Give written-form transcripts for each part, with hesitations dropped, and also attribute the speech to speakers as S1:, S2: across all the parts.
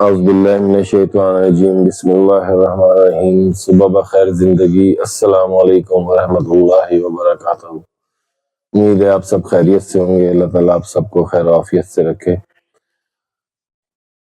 S1: اعوذ باللہ من الشیطان الرجیم بسم اللہ الرحمن الرحیم صبح بخیر زندگی السلام علیکم ورحمۃ اللہ وبرکاتہ۔ امید ہے آپ سب خیریت سے ہوں گے، اللہ تعالیٰ آپ سب کو خیر و عافیت سے رکھے۔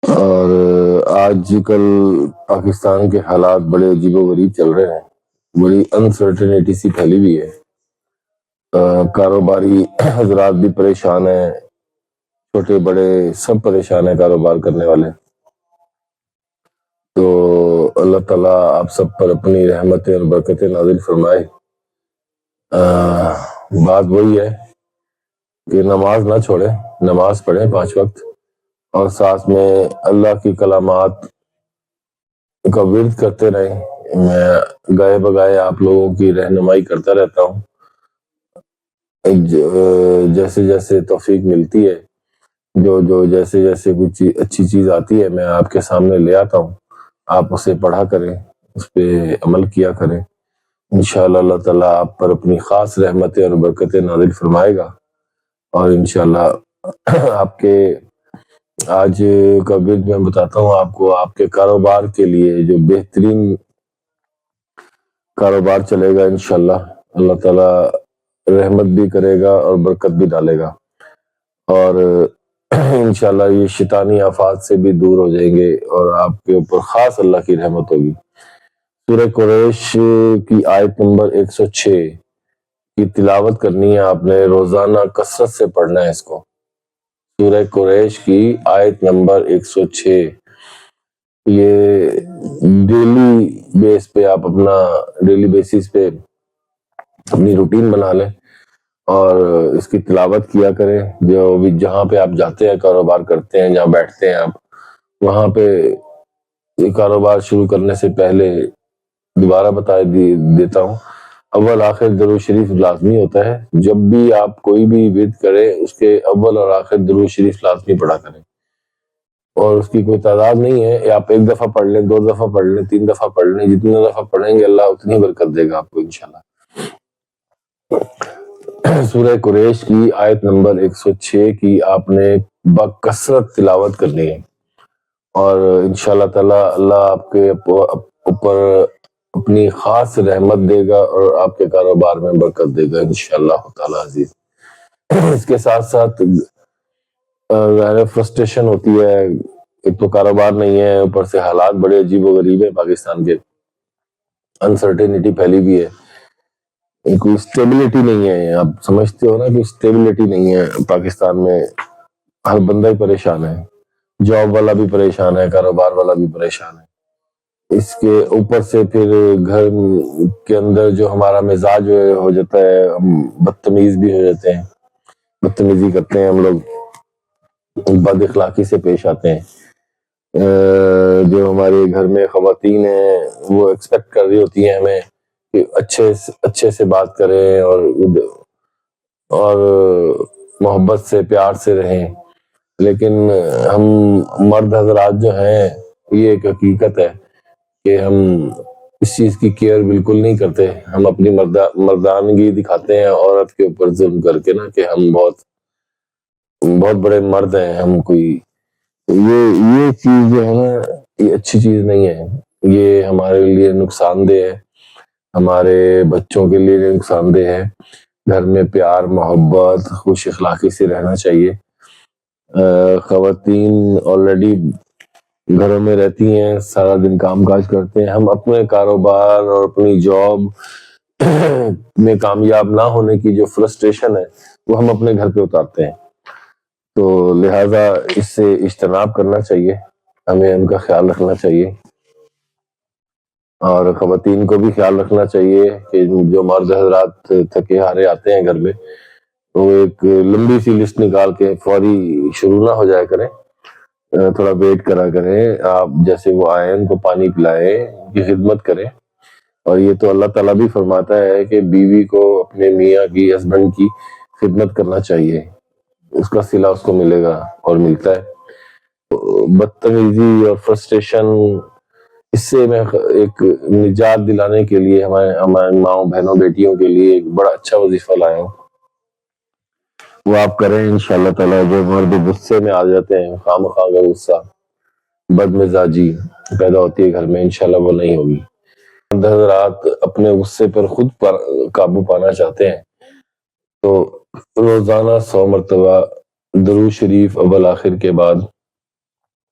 S1: اور آج کل پاکستان کے حالات بڑے عجیب و غریب چل رہے ہیں، بڑی انسرٹنیٹی سی پھیلی ہوئی ہے۔ کاروباری حضرات بھی پریشان ہیں، چھوٹے بڑے سب پریشان ہیں کاروبار کرنے والے۔ تو اللہ تعالیٰ آپ سب پر اپنی رحمتیں اور برکتیں نازل فرمائے۔ بات وہی ہے کہ نماز نہ چھوڑیں، نماز پڑھیں 5 وقت، اور ساتھ میں اللہ کی کلامات کا ورد کرتے رہیں۔ میں گائے بگائے آپ لوگوں کی رہنمائی کرتا رہتا ہوں، جیسے جیسے توفیق ملتی ہے، جو جیسے جیسے کچھ اچھی چیز آتی ہے میں آپ کے سامنے لے آتا ہوں، آپ اسے پڑھا کریں، اس پہ عمل کیا کریں۔ انشاءاللہ اللہ تعالیٰ آپ پر اپنی خاص رحمتیں اور برکتیں نازل فرمائے گا، اور انشاءاللہ آپ کے آج کا ورد میں بتاتا ہوں آپ کو، آپ کے کاروبار کے لیے جو بہترین کاروبار چلے گا انشاءاللہ اللہ تعالیٰ رحمت بھی کرے گا اور برکت بھی ڈالے گا، اور انشاءاللہ یہ شیطانی آفات سے بھی دور ہو جائیں گے، اور آپ کے اوپر خاص اللہ کی رحمت ہوگی۔ سورہ قریش کی آیت نمبر 106 کی تلاوت کرنی ہے آپ نے، روزانہ کثرت سے پڑھنا ہے اس کو۔ سورہ قریش کی آیت نمبر 106، یہ ڈیلی بیس پہ آپ اپنا ڈیلی بیسس پہ اپنی روٹین بنا لیں اور اس کی تلاوت کیا کریں۔ جو بھی جہاں پہ آپ جاتے ہیں کاروبار کرتے ہیں، جہاں بیٹھتے ہیں آپ، وہاں پہ یہ کاروبار شروع کرنے سے پہلے دوبارہ بتا دیتا ہوں، اول آخر درود شریف لازمی ہوتا ہے۔ جب بھی آپ کوئی بھی ورد کریں اس کے اول اور آخر درود شریف لازمی پڑھا کریں، اور اس کی کوئی تعداد نہیں ہے، آپ 1 دفعہ پڑھ لیں، 2 دفعہ پڑھ لیں، 3 دفعہ پڑھ لیں، جتنے دفعہ پڑھیں گے اللہ اتنی برکت دے گا آپ کو انشاءاللہ۔ سورہ قریش کی آیت نمبر 106 کی آپ نے بکثرت تلاوت کرنی ہے، اور انشاءاللہ تعالی اللہ آپ کے اوپر اپنی خاص رحمت دے گا اور آپ کے کاروبار میں برکت دے گا انشاءاللہ تعالی عزیز۔ اس کے ساتھ ساتھ فرسٹریشن ہوتی ہے، ایک تو کاروبار نہیں ہے، اوپر سے حالات بڑے عجیب و غریب ہیں پاکستان کے، انسرٹینٹی پھیلی بھی ہے، کوئی اسٹیبلٹی نہیں ہے۔ آپ سمجھتے ہو نا کہ اسٹیبلٹی نہیں ہے پاکستان میں، ہر بندہ ہی پریشان ہے، جاب والا بھی پریشان ہے، کاروبار والا بھی پریشان ہے۔ اس کے اوپر سے پھر گھر کے اندر جو ہمارا مزاج ہو جاتا ہے، ہم بدتمیز بھی ہو جاتے ہیں، بدتمیزی کرتے ہیں ہم لوگ، بد اخلاقی سے پیش آتے ہیں۔ جو ہمارے گھر میں خواتین ہیں وہ ایکسپیکٹ کر رہی ہوتی ہیں ہمیں کہ اچھے سے بات کریں اور محبت سے پیار سے رہیں، لیکن ہم مرد حضرات جو ہیں یہ ایک حقیقت ہے کہ ہم اس چیز کی کیئر بالکل نہیں کرتے، ہم اپنی مردانگی دکھاتے ہیں عورت کے اوپر ظلم کر کے نا، کہ ہم بہت بڑے مرد ہیں، ہم کوئی یہ چیز جو ہے نا یہ اچھی چیز نہیں ہے، یہ ہمارے لیے نقصان دہ ہے، ہمارے بچوں کے لیے نقصان دہ ہے۔ گھر میں پیار محبت خوش اخلاقی سے رہنا چاہیے۔ خواتین آلریڈی گھروں میں رہتی ہیں، سارا دن کام کاج کرتے ہیں، ہم اپنے کاروبار اور اپنی جاب میں کامیاب نہ ہونے کی جو فرسٹریشن ہے وہ ہم اپنے گھر پہ اتارتے ہیں، تو لہٰذا اس سے اجتناب کرنا چاہیے، ہمیں ان کا خیال رکھنا چاہیے، اور خواتین کو بھی خیال رکھنا چاہیے کہ جو مرد حضرات تھکے ہارے آتے ہیں گھر میں، وہ ایک لمبی سی لسٹ نکال کے فوری شروع نہ ہو جایا کریں، تھوڑا ویٹ کرا کریں، آپ جیسے وہ آئیں ان کو پانی پلائیں، ان کی خدمت کریں۔ اور یہ تو اللہ تعالیٰ بھی فرماتا ہے کہ بیوی کو اپنے میاں کی، ہسبینڈ کی خدمت کرنا چاہیے، اس کا صلہ اس کو ملے گا اور ملتا ہے۔ بدتمیزی اور فرسٹریشن، اس سے میں ایک نجات دلانے کے لیے ہمارے ماؤں بہنوں بیٹیوں کے لیے ایک بڑا اچھا وظیفہ لایا ہوں، وہ آپ کریں انشاءاللہ تعالیٰ۔ جو مرد غصے میں آ جاتے ہیں، خواہ مخواہ کا غصہ، بد مزاجی پیدا ہوتی ہے گھر میں، انشاءاللہ وہ نہیں ہوگی۔ حضرات اپنے غصے پر خود قابو پانا چاہتے ہیں تو روزانہ 100 مرتبہ درود شریف اول آخر کے بعد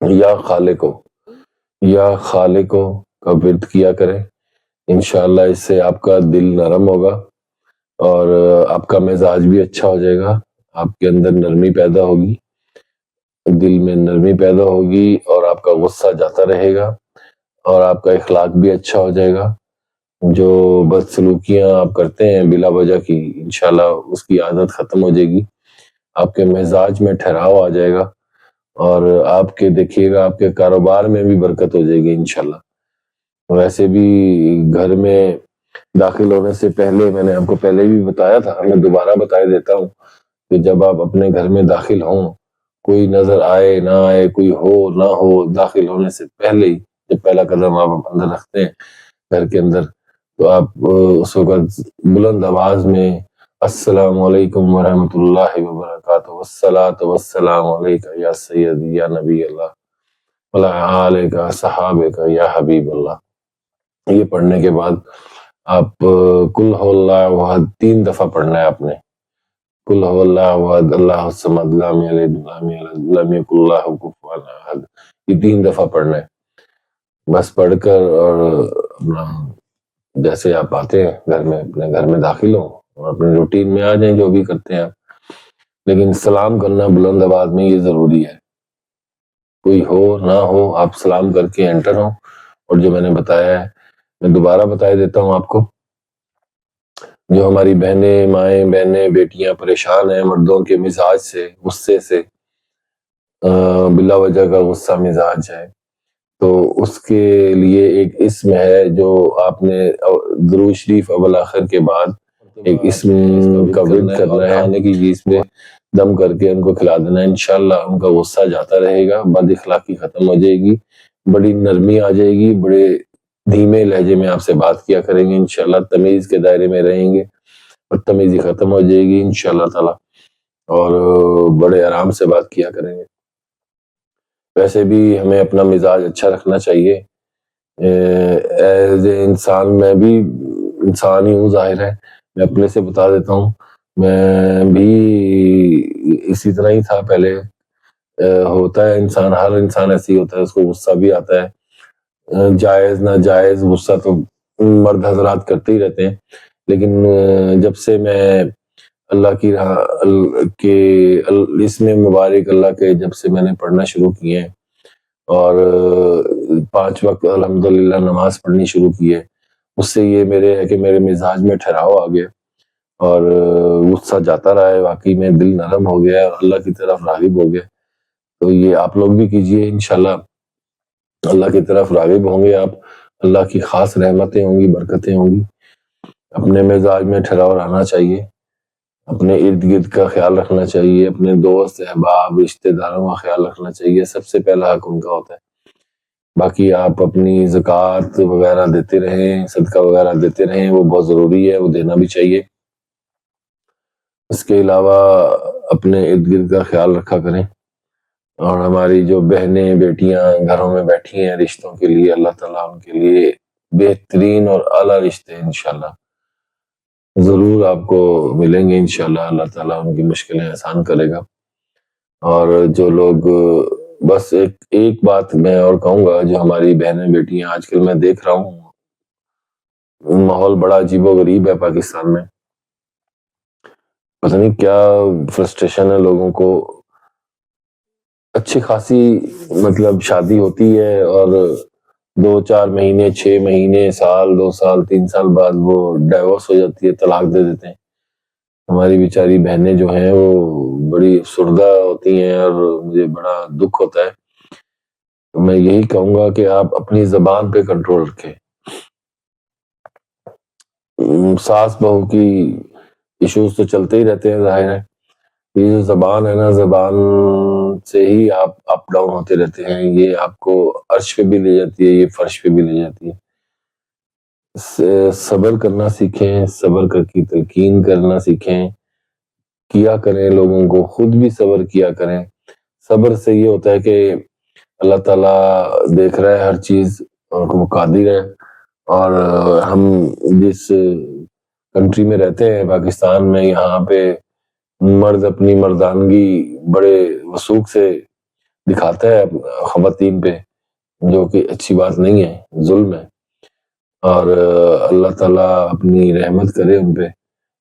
S1: یا خالقو کا ورد کیا کریں، انشاءاللہ اس سے آپ کا دل نرم ہوگا اور آپ کا مزاج بھی اچھا ہو جائے گا، آپ کے اندر نرمی پیدا ہوگی، دل میں نرمی پیدا ہوگی اور آپ کا غصہ جاتا رہے گا اور آپ کا اخلاق بھی اچھا ہو جائے گا۔ جو بدسلوکیاں آپ کرتے ہیں بلا وجہ کی، انشاءاللہ اس کی عادت ختم ہو جائے گی، آپ کے مزاج میں ٹھہراؤ آ جائے گا اور آپ کے دیکھیے گا آپ کے کاروبار میں بھی برکت ہو جائے گی انشاءاللہ۔ ویسے بھی گھر میں داخل ہونے سے پہلے میں نے آپ کو پہلے بھی بتایا تھا، میں دوبارہ بتا دیتا ہوں کہ جب آپ اپنے گھر میں داخل ہوں، کوئی نظر آئے نہ آئے، کوئی ہو نہ ہو، داخل ہونے سے پہلے ہی جب پہلا قدم آپ اندر رکھتے ہیں گھر کے اندر، تو آپ اس وقت بلند آواز میں السلام علیکم ورحمۃ اللہ وبرکاتہ، والصلاۃ والسلام علیک یا سیدی یا نبی اللہ وعلی آلک صحابک یا حبیب اللہ، یہ پڑھنے کے بعد آپ قل هو اللہ احد 3 دفعہ پڑھنا ہے آپ نے، قل هو اللہ احد اللہ الصمد لم یلد ولم یولد ولم یکن لہ کفوا احد، یہ 3 دفعہ پڑھنا ہے بس۔ پڑھ کر اور اپنا جیسے آپ آتے ہیں گھر میں، اپنے گھر میں داخل ہوں اور اپنے روٹین میں آ جائیں جو بھی کرتے ہیں آپ، لیکن سلام کرنا بلند آواز میں یہ ضروری ہے، کوئی ہو نہ ہو آپ سلام کر کے انٹر ہوں۔ اور جو میں نے بتایا ہے میں دوبارہ بتا دیتا ہوں آپ کو، جو ہماری بہنیں، مائیں بہنیں، بیٹیاں پریشان ہیں مردوں کے مزاج سے، غصے سے، بلا وجہ کا غصہ مزاج ہے، تو اس کے لیے ایک اسم ہے جو آپ نے درود شریف اول آخر کے بعد ایک اسم کا ورد کرنا ہے، کھانے کی چیز پہ دم کر کے ان کو کھلا دینا ہے، انشاءاللہ ان کا غصہ جاتا رہے گا، بد اخلاقی ختم ہو جائے گی، بڑی نرمی آ جائے گی، بڑے دھیمے لہجے میں آپ سے بات کیا کریں گے، انشاءاللہ تمیز کے دائرے میں رہیں گے، بدتمیزی ختم ہو جائے گی انشاءاللہ تعالی، اور بڑے آرام سے بات کیا کریں گے۔ ویسے بھی ہمیں اپنا مزاج اچھا رکھنا چاہیے، ایز اے انسان میں بھی انسان ہی ہوں، ظاہر ہے، میں اپنے سے بتا دیتا ہوں، میں بھی اسی طرح ہی تھا پہلے، ہوتا ہے انسان، ہر انسان ایسے ہی ہوتا ہے، اس کو غصہ بھی آتا ہے، جائز ناجائز غصہ تو مرد حضرات کرتے ہی رہتے ہیں، لیکن جب سے میں اللہ کی راہ کے اس میں مبارک اللہ کے جب سے میں نے پڑھنا شروع کیے ہیں اور 5 وقت الحمدللہ نماز پڑھنی شروع کی ہے، اس سے یہ میرے ہے کہ میرے مزاج میں ٹھہراؤ آ گیا اور غصہ جاتا رہا ہے، واقعی میں دل نرم ہو گیا اور اللہ کی طرف راغب ہو گیا۔ تو یہ آپ لوگ بھی کیجئے، انشاءاللہ اللہ کی طرف راغب ہوں گے آپ، اللہ کی خاص رحمتیں ہوں گی، برکتیں ہوں گی۔ اپنے مزاج میں ٹھہراؤ رہنا چاہیے، اپنے ارد گرد کا خیال رکھنا چاہیے، اپنے دوست احباب رشتہ داروں کا خیال رکھنا چاہیے، سب سے پہلا حق ان کا ہوتا ہے۔ باقی آپ اپنی زکوٰۃ وغیرہ دیتے رہیں، صدقہ وغیرہ دیتے رہیں، وہ بہت ضروری ہے، وہ دینا بھی چاہیے۔ اس کے علاوہ اپنے ارد گرد کا خیال رکھا کریں، اور ہماری جو بہنیں بیٹیاں گھروں میں بیٹھی ہیں رشتوں کے لیے، اللہ تعالیٰ ان کے لیے بہترین اور اعلیٰ رشتے انشاءاللہ ضرور آپ کو ملیں گے، انشاءاللہ اللہ تعالیٰ ان کی مشکلیں آسان کرے گا۔ اور جو لوگ بس ایک بات میں اور کہوں گا، جو ہماری بہنیں بیٹیاں آج کل میں دیکھ رہا ہوں، ماحول بڑا عجیب و غریب ہے پاکستان میں، پتہ نہیں کیا فرسٹریشن ہے لوگوں کو، اچھی خاصی مطلب شادی ہوتی ہے اور 2-4 مہینے، 6 مہینے، سال، 2 سال، 3 سال بعد وہ ڈائیورس ہو جاتی ہے، طلاق دے دیتے ہیں۔ ہماری بیچاری بہنیں جو ہیں وہ بڑی افسردہ ہوتی ہیں اور مجھے بڑا دکھ ہوتا ہے۔ میں یہی کہوں گا کہ آپ اپنی زبان پہ کنٹرول رکھیں۔ ساس بہو کی ایشوز تو چلتے ہی رہتے ہیں، ظاہر ہے، یہ جو زبان ہے نا، زبان سے ہی آپ اپ ڈاؤن ہوتے رہتے ہیں، یہ آپ کو عرش پہ بھی لے جاتی ہے، یہ فرش پہ بھی لے جاتی ہے۔ صبر کرنا سیکھیں، صبر کر کی تلقین کرنا سیکھیں، کیا کریں، لوگوں کو، خود بھی صبر کیا کریں۔ صبر سے یہ ہوتا ہے کہ اللہ تعالیٰ دیکھ رہا ہے ہر چیز، اور وہ قادر ہے. اور ہم جس کنٹری میں رہتے ہیں پاکستان میں، یہاں پہ مرد اپنی مردانگی بڑے وثوق سے دکھاتا ہے خواتین پہ، جو کہ اچھی بات نہیں ہے، ظلم ہے. اور اللہ تعالیٰ اپنی رحمت کرے ان پہ.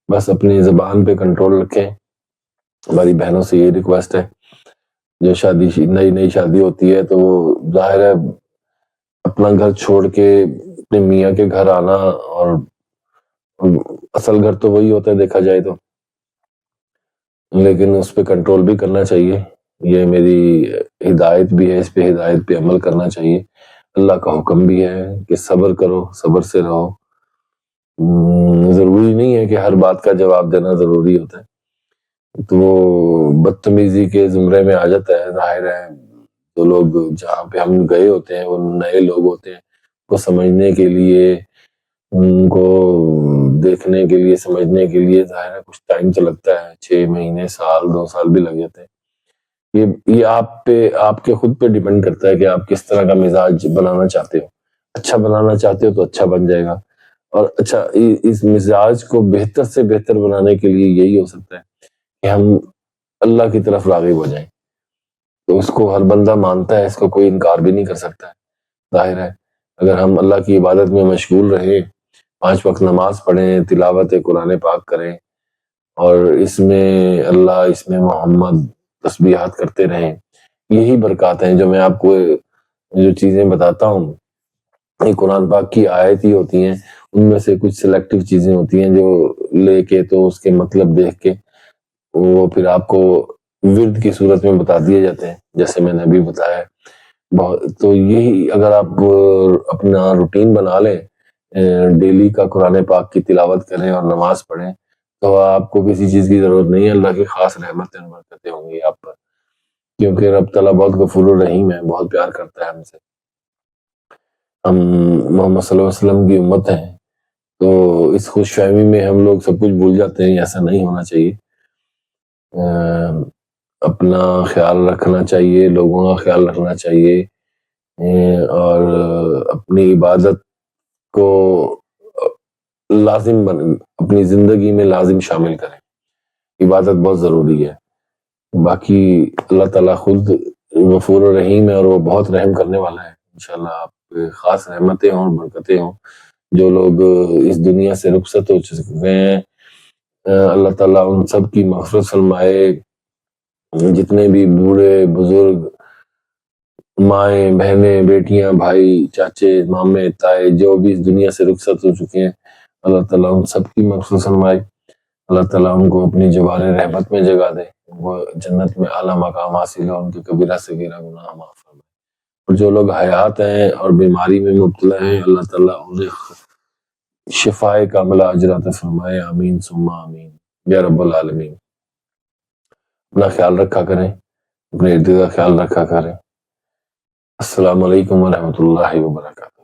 S1: بس اپنی زبان پہ کنٹرول رکھیں. ہماری بہنوں سے یہ ریکویسٹ ہے، جو نئی شادی ہوتی ہے تو وہ ظاہر ہے اپنا گھر چھوڑ کے اپنے میاں کے گھر آنا، اور اصل گھر تو وہی ہوتا ہے دیکھا جائے تو، لیکن اس پہ کنٹرول بھی کرنا چاہیے. یہ میری ہدایت بھی ہے، اس پہ ہدایت پہ عمل کرنا چاہیے. اللہ کا حکم بھی ہے کہ صبر کرو، صبر سے رہو. ضروری نہیں ہے کہ ہر بات کا جواب دینا ضروری ہوتا ہے، تو وہ بدتمیزی کے زمرے میں آ جاتا ہے. ظاہر ہے تو لوگ جہاں پہ ہم گئے ہوتے ہیں وہ نئے لوگ ہوتے ہیں، کو سمجھنے کے لیے، ان کو دیکھنے کے لیے، سمجھنے کے لیے ظاہر ہے کچھ ٹائم تو لگتا ہے. 6 مہینے، سال، 2 سال بھی لگ جاتے ہیں. یہ آپ کے خود پہ ڈیپینڈ کرتا ہے کہ آپ کس طرح کا مزاج بنانا چاہتے ہو. اچھا بنانا چاہتے ہو تو اچھا بن جائے گا. اور اچھا اس مزاج کو بہتر سے بہتر بنانے کے لیے یہی ہو سکتا ہے کہ ہم اللہ کی طرف راغب ہو جائیں. تو اس کو ہر بندہ مانتا ہے، اس کو کوئی انکار بھی نہیں کر سکتا ہے. ظاہر ہے اگر ہم اللہ کی عبادت میں مشغول رہیں، 5 وقت نماز پڑھیں، تلاوت قرآن پاک کریں، اور اس میں اللہ، اس میں محمد تسبیحات کرتے رہیں، یہی برکات ہیں. جو میں آپ کو جو چیزیں بتاتا ہوں یہ قرآن پاک کی آیت ہی ہوتی ہیں. ان میں سے کچھ سلیکٹو چیزیں ہوتی ہیں جو لے کے تو اس کے مطلب دیکھ کے وہ پھر آپ کو ورد کی صورت میں بتا دیے جاتے ہیں، جیسے میں نے ابھی بتایا. تو یہی اگر آپ اپنا روٹین بنا لیں، ڈیلی کا قرآن پاک کی تلاوت کریں اور نماز پڑھیں، تو آپ کو کسی چیز کی ضرورت نہیں ہے. اللہ کی خاص رحمتیں اور برکتیں ہوں گی آپ پر، کیونکہ رب تعالیٰ بہت غفور الرحیم ہے، بہت پیار کرتا ہے ہم سے. ہم محمد صلی اللہ علیہ وسلم کی امت ہیں، تو اس خوش فہمی میں ہم لوگ سب کچھ بھول جاتے ہیں. ایسا نہیں ہونا چاہیے. اپنا خیال رکھنا چاہیے، لوگوں کا خیال رکھنا چاہیے، اور اپنی عبادت کو لازم اپنی زندگی میں لازم شامل کریں. عبادت بہت ضروری ہے. باقی اللہ تعالیٰ خود غفور الرحیم ہے اور وہ بہت رحم کرنے والا ہے. انشاءاللہ آپ پہ خاص رحمتیں ہوں، برکتیں ہوں. جو لوگ اس دنیا سے رخصت ہو چکے ہیں، اللہ تعالیٰ ان سب کی مغفرت فرمائے. جتنے بھی بوڑھے بزرگ، مائیں، بہنیں، بیٹیاں، بھائی، چاچے، مامے، تائے، جو بھی اس دنیا سے رخصت ہو چکے ہیں، اللہ تعالیٰ ان سب کی مغفرت فرمائے. اللہ تعالیٰ ان کو اپنی جوار رحمت میں جگہ دے، وہ جنت میں اعلیٰ مقام حاصل ہو، ان کے کبیرہ صغیرہ گناہ معاف فرمائے. اور جو لوگ حیات ہیں اور بیماری میں مبتلا ہیں، اللہ تعالیٰ انہیں شفائے کاملہ اجر عطا فرمائے. آمین ثم آمین یا رب العالمین. اپنا خیال رکھا کریں، اپنے ارد کا خیال رکھا کریں. السلام علیکم ورحمۃ اللہ وبرکاتہ.